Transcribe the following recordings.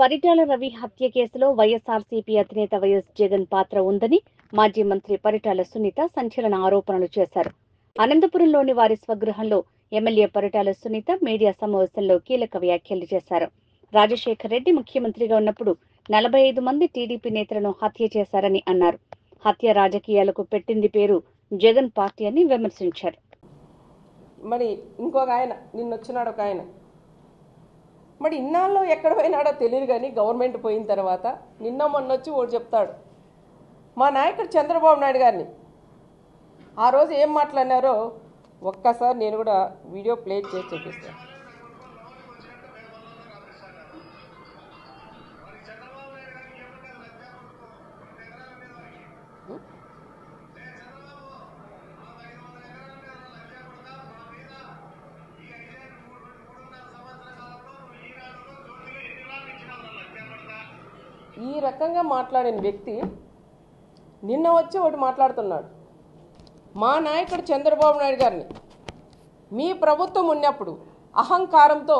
పరిటాల రవి హత్య కేసులో వైఎస్ఆర్సీపీ అధినేత వైఎస్ జగన్ పాత్ర ఉందని మాజీ మంత్రి పరిటాల సునీత సంచలన ఆరోపణలు చేశారు. అనంతపురంలోని వారి స్వగృహంలో ఎమ్మెల్యే పరిటాల సునీత మీడియా సమావేశంలో కీలక వ్యాఖ్యలు చేశారు. రాజశేఖర్ రెడ్డి ముఖ్యమంత్రిగా ఉన్నప్పుడు 45 మంది టీడీపీ నేతలను హత్య చేశారని అన్నారు. హత్య రాజకీయాలకు పెట్టింది పేరు జగన్ పార్టీ అని విమర్శించారు. మరి ఇంకొక ఆయన నిన్నొచ్చినాడు ఒక ఆయన, మరి ఇన్నాళ్ళు ఎక్కడ పోయినాడో తెలియదు కానీ గవర్నమెంట్ పోయిన తర్వాత నిన్న మొన్నొచ్చి ఓడి చెప్తాడు. మా నాయకుడు చంద్రబాబు నాయుడు గారిని ఆ రోజు ఏం మాట్లాడినారో ఒక్కసారి నేను కూడా వీడియో ప్లే చేసి చూపిస్తాను. ఈ రకంగా మాట్లాడిన వ్యక్తి నిన్న వచ్చి ఒకటి మాట్లాడుతున్నాడు. మా నాయకుడు చంద్రబాబు నాయుడు గారిని మీ ప్రభుత్వం ఉన్నప్పుడు అహంకారంతో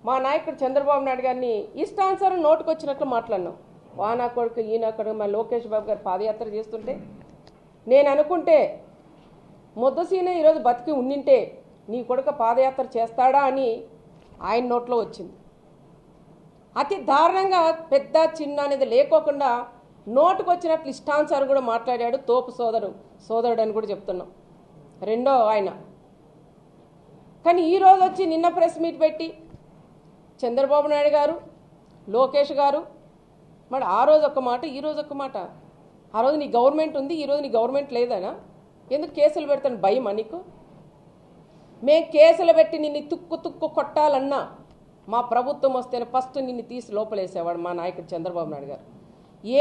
మా నాయకుడు చంద్రబాబు నాయుడు గారిని ఇష్టానుసారం నోటుకొచ్చినట్లు మాట్లాడినాం. వానా కొడుకు ఈయన కొడుకు మా లోకేష్ బాబు గారు పాదయాత్ర చేస్తుంటే నేను అనుకుంటే ముద్దసీనే ఈరోజు బతికి ఉండింటే నీ కొడుకు పాదయాత్ర చేస్తాడా అని ఆయన నోట్లో వచ్చింది. అతి దారుణంగా పెద్ద చిన్న అనేది లేకోకుండా నోటుకొచ్చినట్లు ఇష్టానుసారం కూడా మాట్లాడాడు. తోపు సోదరుడు అని కూడా చెప్తున్నాం. రెండో ఆయన కానీ ఈరోజు వచ్చి నిన్న ప్రెస్ మీట్ పెట్టి చంద్రబాబు నాయుడు గారు లోకేష్ గారు మరి ఆ రోజు ఒక మాట ఈ రోజు ఒక మాట. ఆ రోజు నీ గవర్నమెంట్ ఉంది, ఈరోజు నీ గవర్నమెంట్ లేదనా? ఎందుకు కేసులు పెడతాను భయమా నీకు? మేము కేసులు పెట్టి నిన్ను తుక్కు కొట్టాలన్నా మా ప్రభుత్వం వస్తేనే ఫస్ట్ నిన్ను తీసి లోపలేసేవాడు మా నాయకుడు చంద్రబాబు నాయుడు గారు.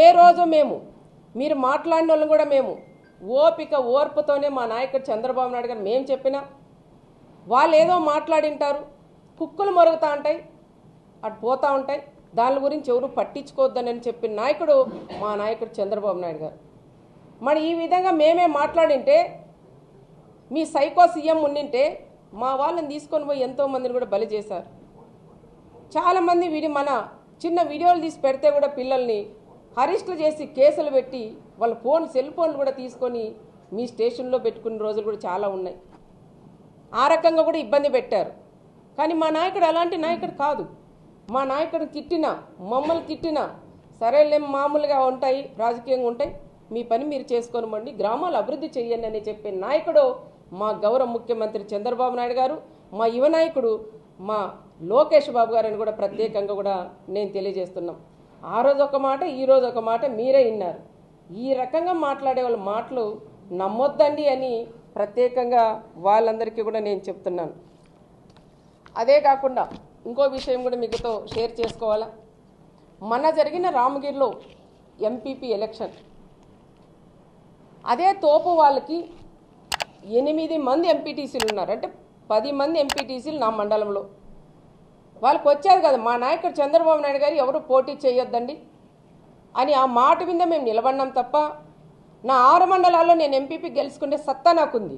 ఏ రోజు మీరు మాట్లాడిన వాళ్ళు కూడా మేము ఓర్పుతోనే మా నాయకుడు చంద్రబాబు నాయుడు గారు మేము చెప్పినా వాళ్ళు ఏదో మాట్లాడింటారు, కుక్కలు మొరుగుతూ ఉంటాయి, అటు పోతూ ఉంటాయి, దాని గురించి ఎవరు పట్టించుకోవద్దని చెప్పిన నాయకుడు మా నాయకుడు చంద్రబాబు నాయుడు గారు. మరి ఈ విధంగా మేమే మాట్లాడింటే మీ సైకో సీఎం ఉండింటే మా వాళ్ళని తీసుకొని పోయి ఎంతోమందిని కూడా బలి చేశారు. చాలామంది మన చిన్న వీడియోలు తీసి పెడితే కూడా పిల్లల్ని అరెస్టులు చేసి కేసులు పెట్టి వాళ్ళ సెల్ ఫోన్లు కూడా తీసుకొని మీ స్టేషన్లో పెట్టుకున్న రోజులు కూడా చాలా ఉన్నాయి. ఆ రకంగా కూడా ఇబ్బంది పెట్టారు. కానీ మా నాయకుడు అలాంటి నాయకుడు కాదు. మా నాయకుడు తిట్టినా మమ్మల్ని తిట్టినా సరేలే మామూలుగా ఉంటాయి, రాజకీయంగా ఉంటాయి, మీ పని మీరు చేసుకోనివ్వండి, గ్రామాలు అభివృద్ధి చెయ్యండి అని చెప్పే నాయకుడు మా గౌరవ ముఖ్యమంత్రి చంద్రబాబు నాయుడు గారు, మా యువ నాయకుడు మా లోకేష్ బాబు గారు అని కూడా ప్రత్యేకంగా కూడా నేను తెలియజేస్తున్నాం. ఆ రోజు ఒక మాట ఈ రోజు ఒక మాట మీరే విన్నారు. ఈ రకంగా మాట్లాడే వాళ్ళ మాటలు నమ్మొద్దండి అని ప్రత్యేకంగా వాళ్ళందరికీ కూడా నేను చెప్తున్నాను. అదే కాకుండా ఇంకో విషయం కూడా మీతో షేర్ చేసుకోవాలా. మొన్న జరిగిన రామగిరిలో ఎంపీపీ ఎలక్షన్, అదే తోపు వాళ్ళకి 8 మంది ఎంపీటీసీలు ఉన్నారు. అంటే 10 మంది ఎంపీటీసీలు నా మండలంలో వాళ్ళకి వచ్చారు కదా, మా నాయకుడు చంద్రబాబు నాయుడు గారు ఎవరు పోటీ చేయొద్దండి అని ఆ మాట మీద మేము నిలబడినాం తప్ప నా 6 మండలాల్లో నేను ఎంపీపీ గెలుచుకునే సత్తా నాకుంది.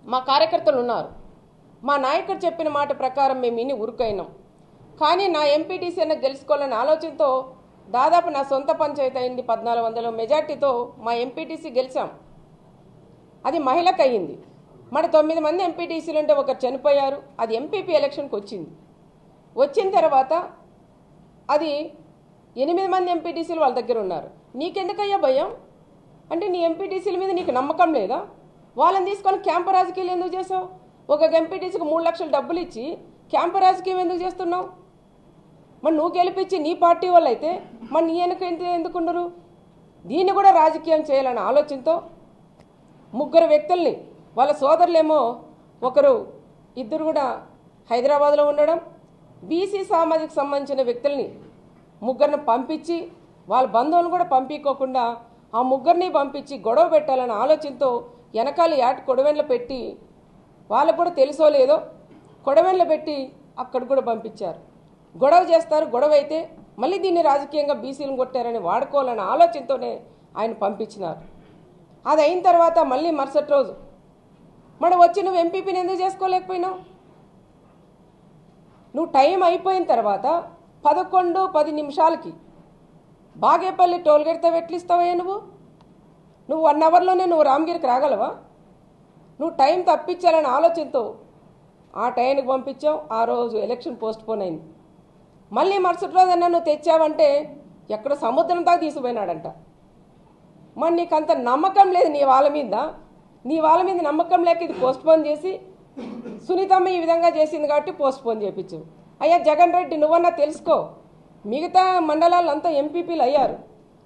మా కార్యకర్తలు ఉన్నారు. మా నాయకుడు చెప్పిన మాట ప్రకారం మేము ఇన్ని ఉరుకైనాం. కానీ నా ఎంపీటీసీ అయినా గెలుచుకోవాలనే ఆలోచనతో దాదాపు నా సొంత పంచాయతీ అయింది 1400 మెజార్టీతో మా ఎంపీటీసీ గెలిచాం. అది మహిళకు అయ్యింది. మరి 9 మంది ఎంపీటీసీలు ఉంటే ఒకరు చనిపోయారు. అది ఎంపీపీ ఎలక్షన్కి వచ్చింది. వచ్చిన తర్వాత అది 8 మంది ఎంపీటీసీలు వాళ్ళ దగ్గర ఉన్నారు. నీకెందుకయ్యా భయం? అంటే నీ ఎంపీటీసీల మీద నీకు నమ్మకం లేదా? వాళ్ళని తీసుకొని క్యాంపు రాజకీయాలు ఎందుకు చేసావు? ఒక ఎంపీటీసీకి 3 లక్షలు డబ్బులు ఇచ్చి క్యాంపు రాజకీయం ఎందుకు చేస్తున్నావు? మరి నువ్వు గెలిపించి నీ పార్టీ వాళ్ళు అయితే మరి నీ వెనుక ఎందుకున్నారు? దీన్ని కూడా రాజకీయం చేయాలనే ఆలోచనతో 3 వ్యక్తుల్ని వాళ్ళ సోదరులేమో ఇద్దరు కూడా హైదరాబాద్లో ఉండడం, బీసీ సామాజిక సంబంధించిన వ్యక్తుల్ని 3 పంపించి వాళ్ళ బంధువులను కూడా పంపించుకోకుండా ఆ 3 పంపించి గొడవ పెట్టాలనే ఆలోచనతో వెనకాల యాట్ కొడవెన్లు పెట్టి వాళ్ళకు కూడా తెలుసో లేదో కొడవెన్లు పెట్టి అక్కడ కూడా పంపించారు. గొడవ చేస్తారు, గొడవ అయితే మళ్ళీ దీన్ని రాజకీయంగా బీసీలను కొట్టారని వాడుకోవాలనే ఆలోచనతోనే ఆయన పంపించినారు. అది అయిన తర్వాత మళ్ళీ మరుసటి రోజు మరి వచ్చి నువ్వు ఎంపీపీని ఎందుకు చేసుకోలేకపోయినావు? నువ్వు టైం అయిపోయిన తర్వాత 11:10 నిమిషాలకి బాగేపల్లి టోల్గేట్తో వెట్లిస్తావయ్యా నువ్వు 1 అవర్లోనే నువ్వు రామగిరికి రాగలవా? నువ్వు టైం తప్పించాలని ఆలోచనతో ఆ టైంకి పంపించావు. ఆ రోజు ఎలక్షన్ పోస్ట్పోన్ అయింది. మళ్ళీ మరుసటి రోజన్నా నువ్వు తెచ్చావంటే ఎక్కడ సముద్రం దాకా తీసుకుపోయినాడంట. మరి నీకు అంత నమ్మకం లేదు నీ వాళ్ళ మీద నమ్మకం లేక ఇది పోస్ట్పోన్ చేసి సునీతమ్మ ఈ విధంగా చేసింది కాబట్టి పోస్ట్పోన్ చేయించు. అయ్యా జగన్ రెడ్డి, నువ్వన్నా తెలుసుకో. మిగతా మండలాలంతా ఎంపీపీలు అయ్యారు.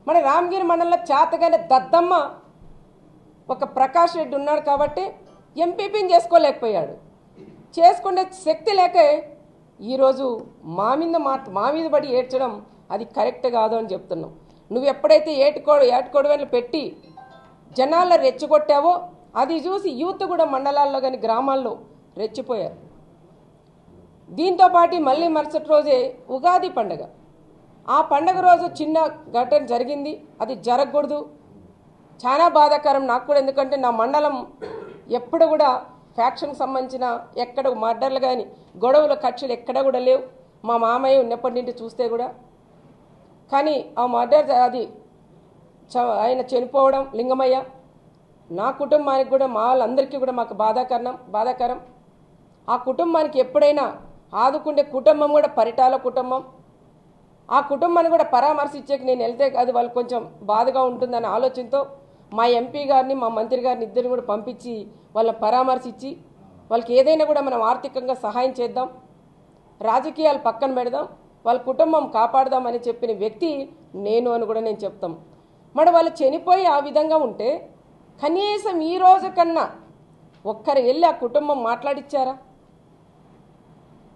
మన రామగిరి మండలంలో చేతగానే దద్దమ్మ ఒక ప్రకాష్ రెడ్డి ఉన్నాడు కాబట్టి ఎంపీపీని చేసుకోలేకపోయాడు. చేసుకునే శక్తి లేకే ఈరోజు మా మీద పడి ఏడ్చడం అది కరెక్ట్ కాదు అని చెప్తున్నాం. నువ్వు ఎప్పుడైతే ఏటుకోడవెన్లు పెట్టి జనాల్లో రెచ్చగొట్టావో అది చూసి యూత్ కూడా మండలాల్లో కానీ గ్రామాల్లో రెచ్చిపోయారు. దీంతో పాటు మళ్ళీ మరుసటి రోజే ఉగాది పండుగ. ఆ పండుగ రోజు చిన్న ఘటన జరిగింది. అది జరగకూడదు. చాలా బాధాకరం నాకు కూడా. ఎందుకంటే నా మండలం ఎప్పుడు కూడా ఫ్యాక్షన్కి సంబంధించిన ఎక్కడ మర్డర్లు కానీ గొడవలు కక్షలు ఎక్కడ కూడా లేవు. మా మామయ్య ఉన్నప్పటి నుండి చూస్తే కూడా. కానీ ఆ మర్డర్ అది ఆయన చనిపోవడం లింగమయ్య నా కుటుంబానికి కూడా మా వాళ్ళందరికీ కూడా మాకు బాధాకరం. ఆ కుటుంబానికి ఎప్పుడైనా ఆదుకుండే కుటుంబం కూడా పరిటాల కుటుంబం. ఆ కుటుంబాన్ని కూడా పరామర్శించేకి నేను వెళ్తే అది వాళ్ళు కొంచెం బాధగా ఉంటుందనే ఆలోచనతో మా ఎంపీ గారిని మా మంత్రి గారిని ఇద్దరిని కూడా పంపించి వాళ్ళని పరామర్శించి వాళ్ళకి ఏదైనా కూడా మనం ఆర్థికంగా సహాయం చేద్దాం, రాజకీయాలు పక్కన పెడదాం, వాళ్ళ కుటుంబం కాపాడదామని చెప్పిన వ్యక్తి నేను అని కూడా నేను చెప్తాం. మరి వాళ్ళు చనిపోయి ఆ విధంగా ఉంటే కనీసం ఈ రోజు కన్నా ఒక్కరు వెళ్ళి ఆ కుటుంబం మాట్లాడిచ్చారా?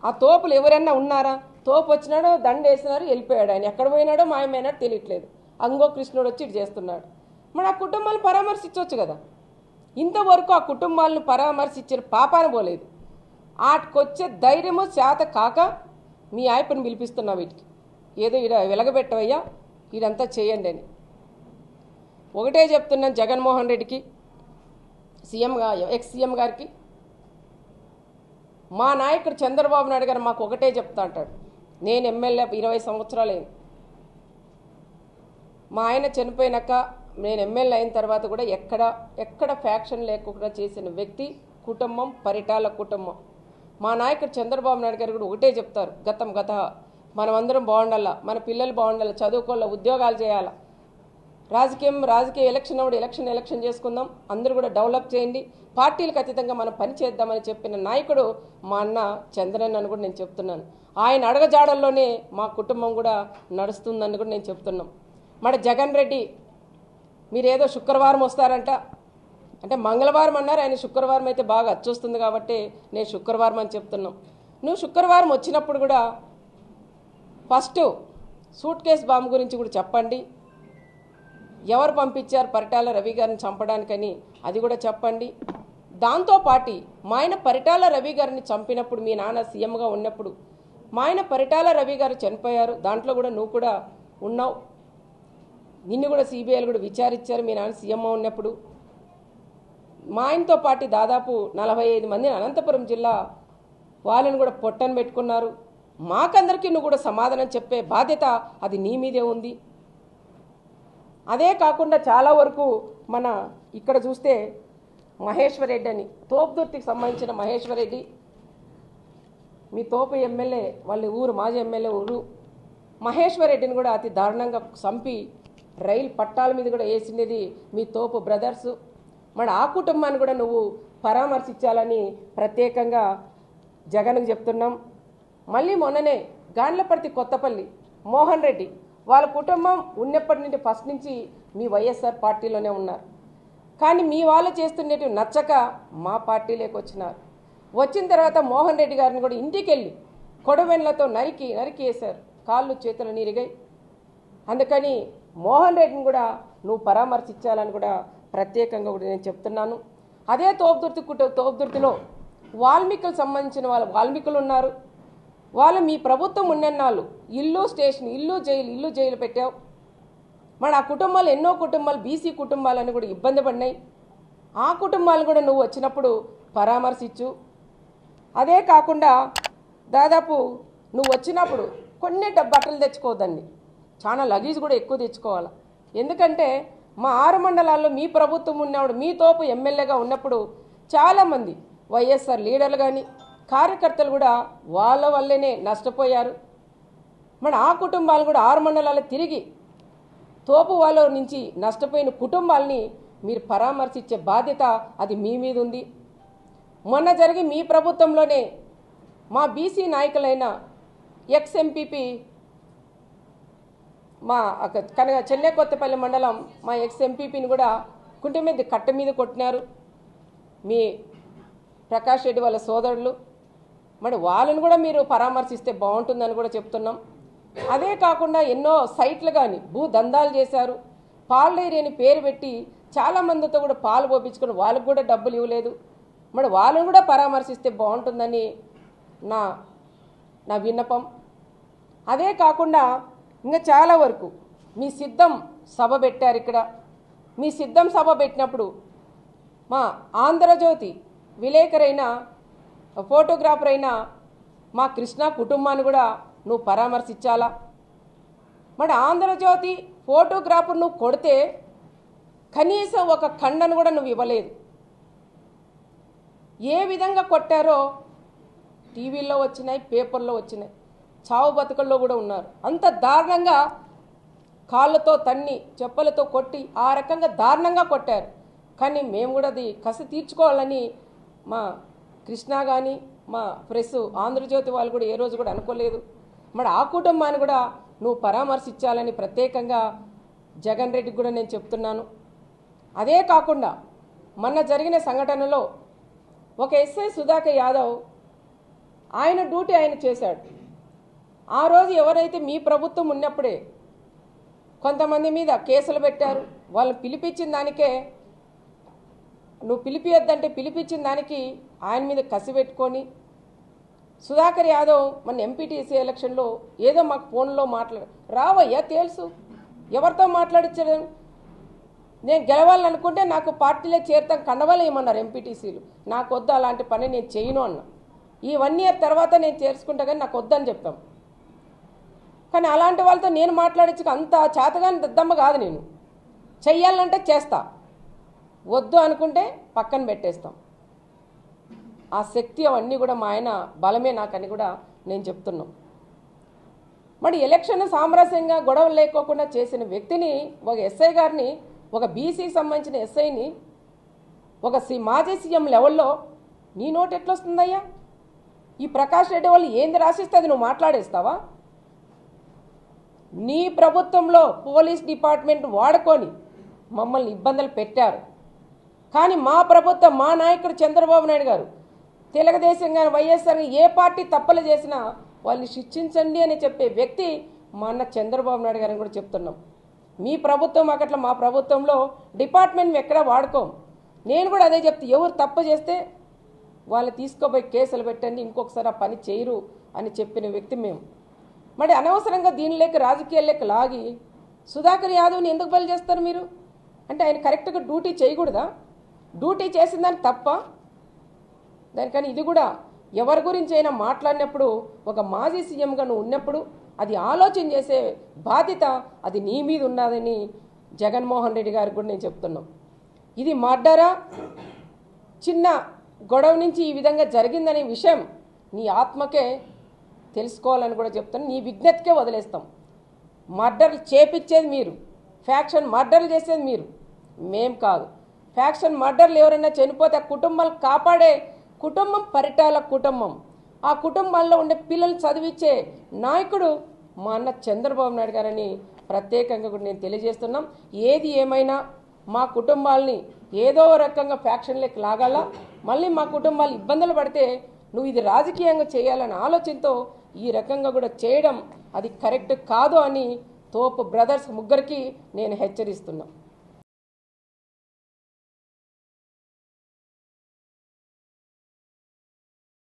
ఆ తోపులు ఎవరైనా ఉన్నారా? తోపు వచ్చినాడో దండ వేసినారు వెళ్ళిపోయాడు. ఆయన ఎక్కడ పోయినాడో మాయమైనాడో తెలియట్లేదు. అంగో కృష్ణుడు వచ్చి ఇటు చేస్తున్నాడు. మరి ఆ కుటుంబాలను పరామర్శించవచ్చు కదా. ఇంతవరకు ఆ కుటుంబాలను పరామర్శించిన పాపాన పోలేదు. ఆటికొచ్చే ధైర్యము చేత కాక మీ ఆయపని పిలిపిస్తున్నావు వీటికి. ఏదో ఈడ వెలగబెట్టవయ్యా, ఈడంతా చేయండి అని. ఒకటే చెప్తున్నాను జగన్మోహన్ రెడ్డికి, ఎక్స్ సీఎం గారికి, మా నాయకుడు చంద్రబాబు నాయుడు గారు మాకు ఒకటే చెప్తా అంటాడు. నేను ఎమ్మెల్యే 20 సంవత్సరాలైంది. మా ఆయన చనిపోయినాక నేను ఎమ్మెల్యే అయిన తర్వాత కూడా ఎక్కడ ఫ్యాక్షన్ లేకుండా చేసిన వ్యక్తి కుటుంబం పరిటాల కుటుంబం. మా నాయకుడు చంద్రబాబు నాయుడు గారు కూడా ఒకటే చెప్తారు, గత మనమందరం బాగుండాలా, మన పిల్లలు బాగుండాలా, చదువుకోవాలా, ఉద్యోగాలు చేయాలా, రాజకీయ ఎలక్షన్ అప్పుడు ఎలక్షన్ చేసుకుందాం, అందరూ కూడా డెవలప్ చేయండి, పార్టీలకు అతీతంగా మనం పని చేద్దామని చెప్పిన నాయకుడు మా అన్న చంద్రన్ అని కూడా నేను చెప్తున్నాను. ఆయన అడగజాడల్లోనే మా కుటుంబం కూడా నడుస్తుందని కూడా నేను చెప్తున్నాం. మరి జగన్ రెడ్డి మీరేదో శుక్రవారం వస్తారంట, అంటే మంగళవారం అన్నారు, ఆయన శుక్రవారం అయితే బాగా అచ్చొస్తుంది కాబట్టి నేను శుక్రవారం అని చెప్తున్నాం. నువ్వు శుక్రవారం వచ్చినప్పుడు కూడా ఫస్ట్ సూట్ కేస్ బాంబు గురించి కూడా చెప్పండి. ఎవరు పంపించారు పరిటాల రవి గారిని చంపడానికని అది కూడా చెప్పండి. దాంతోపాటు మా ఆయన పరిటాల రవి గారిని చంపినప్పుడు మీ నాన్న సీఎంగా ఉన్నప్పుడు మా ఆయన పరిటాల రవి గారు చనిపోయారు. దాంట్లో కూడా నువ్వు కూడా ఉన్నావు. నిన్ను కూడా సిబిఐలు కూడా విచారించారు మీ నాన్న సీఎంగా ఉన్నప్పుడు. మా ఆయనతో పాటు దాదాపు 45 మందిని అనంతపురం జిల్లా వాళ్ళని కూడా పొట్టను పెట్టుకున్నారు. మాకందరికీ నువ్వు కూడా సమాధానం చెప్పే బాధ్యత అది నీ మీదే ఉంది. అదే కాకుండా చాలా వరకు మన ఇక్కడ చూస్తే మహేశ్వర్ రెడ్డి అని తోపుదుర్తికి సంబంధించిన మహేశ్వర్ రెడ్డి మీ తోపు ఎమ్మెల్యే వాళ్ళ ఊరు మాజీ ఎమ్మెల్యే ఊరు మహేశ్వర్ రెడ్డిని కూడా అతి దారుణంగా చంపి రైలు పట్టాల మీద కూడా వేసినది మీ తోపు బ్రదర్స్. మరి ఆ కుటుంబాన్ని కూడా నువ్వు పరామర్శించాలని ప్రత్యేకంగా జగన్కు చెప్తున్నాం. మళ్ళీ మొన్ననే గాండ్లపర్తి కొత్తపల్లి మోహన్ రెడ్డి వాళ్ళ కుటుంబం ఉన్నప్పటి నుండి ఫస్ట్ నుంచి మీ వైఎస్ఆర్ పార్టీలోనే ఉన్నారు. కానీ మీ వాళ్ళు చేస్తున్నట్టు నచ్చక మా పార్టీలోకి వచ్చినారు. వచ్చిన తర్వాత మోహన్ రెడ్డి గారిని కూడా ఇంటికి వెళ్ళి కొడవెన్లతో నరికి వేశారు, కాళ్ళు చేతులు నీరిగాయి. అందుకని మోహన్ రెడ్డిని కూడా నువ్వు పరామర్శించాలని కూడా ప్రత్యేకంగా కూడా నేను చెప్తున్నాను. అదే తోపుదుర్తిలో వాల్మీకులకు సంబంధించిన వాల్మీకులు ఉన్నారు. వాళ్ళు మీ ప్రభుత్వం ఉన్నన్నాళ్ళు ఇల్లు స్టేషన్ ఇల్లు జైలు పెట్టావు. మరి ఆ కుటుంబాలు ఎన్నో కుటుంబాలు బీసీ కుటుంబాలని కూడా ఇబ్బంది పడినాయి. ఆ కుటుంబాలు కూడా నువ్వు వచ్చినప్పుడు పరామర్శించు. అదే కాకుండా దాదాపు నువ్వు వచ్చినప్పుడు కొన్ని బట్టలు తెచ్చుకోవద్దండి, చాలా లగేజ్ కూడా ఎక్కువ తెచ్చుకోవాలి. ఎందుకంటే మా 6 మండలాల్లో మీ ప్రభుత్వం ఉన్నప్పుడు, మీ తోపు ఎమ్మెల్యేగా ఉన్నప్పుడు చాలామంది వైఎస్ఆర్ లీడర్లు కానీ కార్యకర్తలు కూడా వాళ్ళ వల్లనే నష్టపోయారు. మరి ఆ కుటుంబాలు కూడా 6 మండలాలు తిరిగి తోపు వాళ్ళ నుంచి నష్టపోయిన కుటుంబాలని మీరు పరామర్శించే బాధ్యత అది మీ మీద ఉంది. మొన్న జరిగి మీ ప్రభుత్వంలోనే మా బీసీ నాయకులైన ఎక్స్ ఎంపీపీ మా చెన్నై కొత్తపల్లి మండలం మా ఎక్స్ ఎంపీపీని కూడా కుంటి మీద కట్ట మీద కొట్టినారు మీ ప్రకాష్ రెడ్డి వాళ్ళ సోదరులు. మరి వాళ్ళని కూడా మీరు పరామర్శిస్తే బాగుంటుందని కూడా చెప్తున్నాం. అదే కాకుండా ఎన్నో సైట్లు కానీ భూ దందాలు చేశారు. పాల డైరీ అని పేరు పెట్టి చాలామందితో కూడా పాలు పోపించుకొని వాళ్ళకు కూడా డబ్బులు ఇవ్వలేదు. మరి వాళ్ళని కూడా పరామర్శిస్తే బాగుంటుందని నా విన్నపం. అదే కాకుండా ఇంకా చాలా వరకు మీ సిద్ధం సభ పెట్టారు ఇక్కడ. మీ సిద్ధం సభ పెట్టినప్పుడు మా ఆంధ్రజ్యోతి విలేకరైన ఫోటోగ్రాఫర్ అయిన మా కృష్ణ కుటుంబాన్ని కూడా నువ్వు పరామర్శించాలా. మరి ఆంధ్రజ్యోతి ఫోటోగ్రాఫర్ నువ్వు కొడితే కనీసం ఒక ఖండను కూడా నువ్వు ఇవ్వలేదు. ఏ విధంగా కొట్టారో టీవీల్లో వచ్చినాయి, పేపర్లో వచ్చినాయి, చావు బతుకల్లో కూడా ఉన్నారు. అంత దారుణంగా కాళ్ళతో తన్ని చెప్పులతో కొట్టి ఆ రకంగా దారుణంగా కొట్టారు. కానీ మేము కూడా అది కసి తీర్చుకోవాలని మా కృష్ణ కానీ మా ప్రెస్ ఆంధ్రజ్యోతి వాళ్ళు కూడా ఏ రోజు కూడా అనుకోలేదు. మరి ఆ కుటుంబాన్ని కూడా నువ్వు పరామర్శించాలని ప్రత్యేకంగా జగన్ రెడ్డికి కూడా నేను చెప్తున్నాను. అదే కాకుండా మొన్న జరిగిన సంఘటనలో ఒక ఎస్ఐ సుధాకర్ యాదవ్ ఆయన డ్యూటీ ఆయన చేశాడు. ఆ రోజు ఎవరైతే మీ ప్రభుత్వం ఉన్నప్పుడే కొంతమంది మీద కేసులు పెట్టారు. వాళ్ళు పిలిపించిన దానికే నువ్వు పిలిపియొద్దంటే పిలిపించిన దానికి ఆయన మీద కసి పెట్టుకొని సుధాకర్ యాదవ్ మన ఎంపీటీసీ ఎలక్షన్లో ఏదో మాకు ఫోన్లో రావయ్యా తెలుసు ఎవరితో మాట్లాడించారు. నేను గెలవాలనుకుంటే నాకు పార్టీలో చేరుతాం కండవాళ్ళు ఏమన్నారు ఎంపీటీసీలు. నాకు వద్దు అలాంటి పని నేను చేయను అన్న. ఈ 1 ఇయర్ తర్వాత నేను చేర్చుకుంటా కానీ నాకు వద్దని చెప్పాం. కానీ అలాంటి వాళ్ళతో నేను మాట్లాడించుకు అంత చేతగాని దద్దమ్మ కాదు. నేను చెయ్యాలంటే చేస్తా, వద్దు అనుకుంటే పక్కన పెట్టేస్తాం. ఆ శక్తి అవన్నీ కూడా మా ఆయన బలమే నాకని కూడా నేను చెప్తున్నాం. మరి ఎలక్షన్ సామరస్యంగా గొడవలు లేకోకుండా చేసిన వ్యక్తిని, ఒక ఎస్ఐ గారిని, ఒక బీసీకి సంబంధించిన ఎస్ఐని ఒక మాజీ సీఎం లెవెల్లో నీ నోటు ఎట్లొస్తుందయ్యా? ఈ ప్రకాష్ రెడ్డి వాళ్ళు ఏంది రాసిస్తే అది నువ్వు మాట్లాడేస్తావా? నీ ప్రభుత్వంలో పోలీస్ డిపార్ట్మెంట్ వాడుకొని మమ్మల్ని ఇబ్బందులు పెట్టారు. కానీ మా ప్రభుత్వం, మా నాయకుడు చంద్రబాబు నాయుడు గారు తెలుగుదేశం కానీ వైఎస్ఆర్ ఏ పార్టీ తప్పులు చేసినా వాళ్ళని శిక్షించండి అని చెప్పే వ్యక్తి మా అన్న చంద్రబాబు నాయుడు గారిని కూడా చెప్తున్నాం. మీ ప్రభుత్వం అట్లా మా ప్రభుత్వంలో డిపార్ట్మెంట్ ఎక్కడా వాడుకోం. నేను కూడా అదే చెప్తే, ఎవరు తప్పు చేస్తే వాళ్ళు తీసుకోపోయి కేసులు పెట్టండి, ఇంకొకసారి ఆ పని చేయరు అని చెప్పిన వ్యక్తి మేము. మరి అనవసరంగా దీనిలోకి రాజకీయాల్లోకి లాగి సుధాకర్ యాదవ్ని ఎందుకు బలి చేస్తారు మీరు? అంటే ఆయన కరెక్ట్గా డ్యూటీ చేయకూడదా? డ్యూటీ చేసిన దాన్ని తప్ప దానికని ఇది కూడా ఎవరి గురించి అయినా మాట్లాడినప్పుడు ఒక మాజీ సీఎంగా నువ్వు ఉన్నప్పుడు అది ఆలోచన చేసే బాధ్యత అది నీ మీద ఉన్నదని జగన్మోహన్ రెడ్డి గారికి కూడా నేను చెప్తున్నాం. ఇది మర్డరా, చిన్న గొడవ నుంచి ఈ విధంగా జరిగిందనే విషయం నీ ఆత్మకే తెలుసుకోవాలని కూడా చెప్తాను. నీ విజ్ఞతకే వదిలేస్తాం. మర్డర్లు చేపించేది మీరు, ఫ్యాక్షన్ మర్డర్లు చేసేది మీరు, మేం కాదు. ఫ్యాక్షన్ మర్డర్లు ఎవరైనా చనిపోతే ఆ కుటుంబాలు కాపాడే కుటుంబం పరిటాల కుటుంబం. ఆ కుటుంబాల్లో ఉండే పిల్లలు చదివించే నాయకుడు మా అన్న చంద్రబాబు నాయుడు గారని ప్రత్యేకంగా కూడా నేను తెలియజేస్తున్నాం. ఏది ఏమైనా మా కుటుంబాలని ఏదో రకంగా ఫ్యాక్షన్లోకి లాగాల, మళ్ళీ మా కుటుంబాలు ఇబ్బందులు పడితే నువ్వు ఇది రాజకీయంగా చేయాలనే ఆలోచనతో ఈ రకంగా కూడా చేయడం అది కరెక్ట్ కాదు అని తోపు బ్రదర్స్ ముగ్గురికి నేను హెచ్చరిస్తున్నాను.